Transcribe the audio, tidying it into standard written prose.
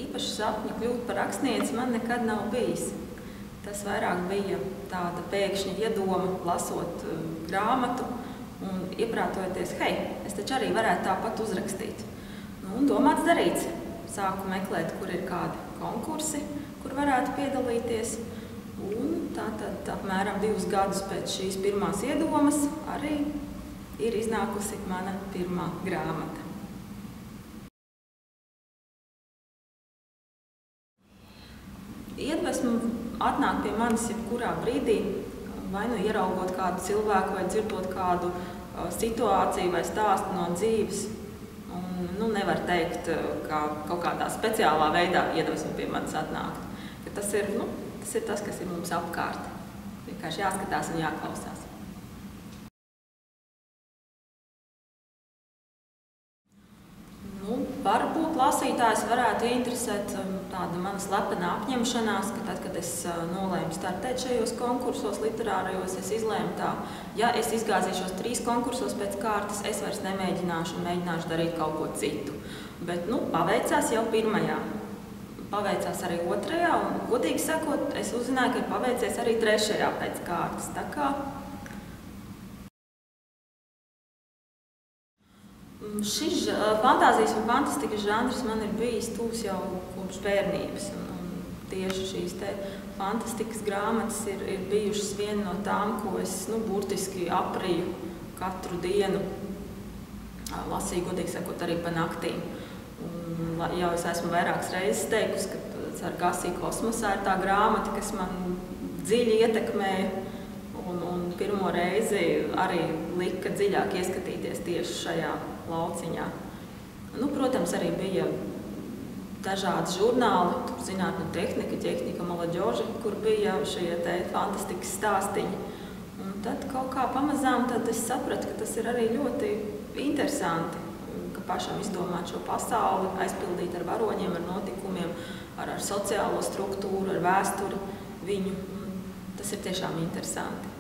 īpaši sapņi kļūt par rakstnieci man nekad nav bijis. Tas vairāk bija tāda pēkšņa iedoma, lasot grāmatu un ieprātojoties, hei, es taču arī varētu tāpat uzrakstīt. Un domāts darīts. Sāku meklēt, kur ir kādi konkursi, kur varētu piedalīties. Un tātad apmēram 2 gadus pēc šīs pirmās iedomas arī ir iznākusi mana pirmā grāmata. Iedvesma atnāk pie manis jebkurā brīdī, vai nu ieraugot kādu cilvēku, vai dzirdot kādu situāciju vai stāstu no dzīves. Un, nevar teikt, ka kaut kādā speciālā veidā iedvesma pie manis atnāk. Tas ir tas, kas ir mums apkārt. Vienkārši jāskatās un jāklausās. Varbūt lasītājs varētu interesēt tāda mana slepena apņemšanās, ka tad, kad es nolēmu startēt šajos konkursos literārajos, es izlēmu tā, ja es izgāzīšos 3 konkursos pēc kārtas, es vairs nemēģināšu un mēģināšu darīt kaut ko citu. Bet, paveicās jau pirmajā. Paveicās arī 2. un, godīgi sakot, es uzzināju, ka ir paveicies arī 3. pēc kārtas. Tā kā šis fantāzijas un fantastikas žanrs man ir bijis tūs jau kopš bērnības. Un tieši šīs te fantastikas grāmatas ir bijušas viena no tām, ko es burtiski apriju katru dienu. Lasīju, godīgi sakot, arī pa naktīm. Un jau es esmu vairākas reizes teikusi, ka Sargasī kosmosā ir tā grāmata, kas man dziļi ietekmēja. Un pirmo reizi arī lika dziļāk ieskatīties tieši šajā lauciņā. Protams, arī bija dažādi žurnāli, tur zinātne un tehnika, Malaģoži, kur bija šie te fantastikas stāstiņi. Un tad kaut kā pamazām es sapratu, ka tas ir arī ļoti interesanti, ka pašam izdomāt šo pasauli, aizpildīt ar varoņiem, ar notikumiem, ar sociālo struktūru, ar vēsturi viņu. Tas ir tiešām interesanti.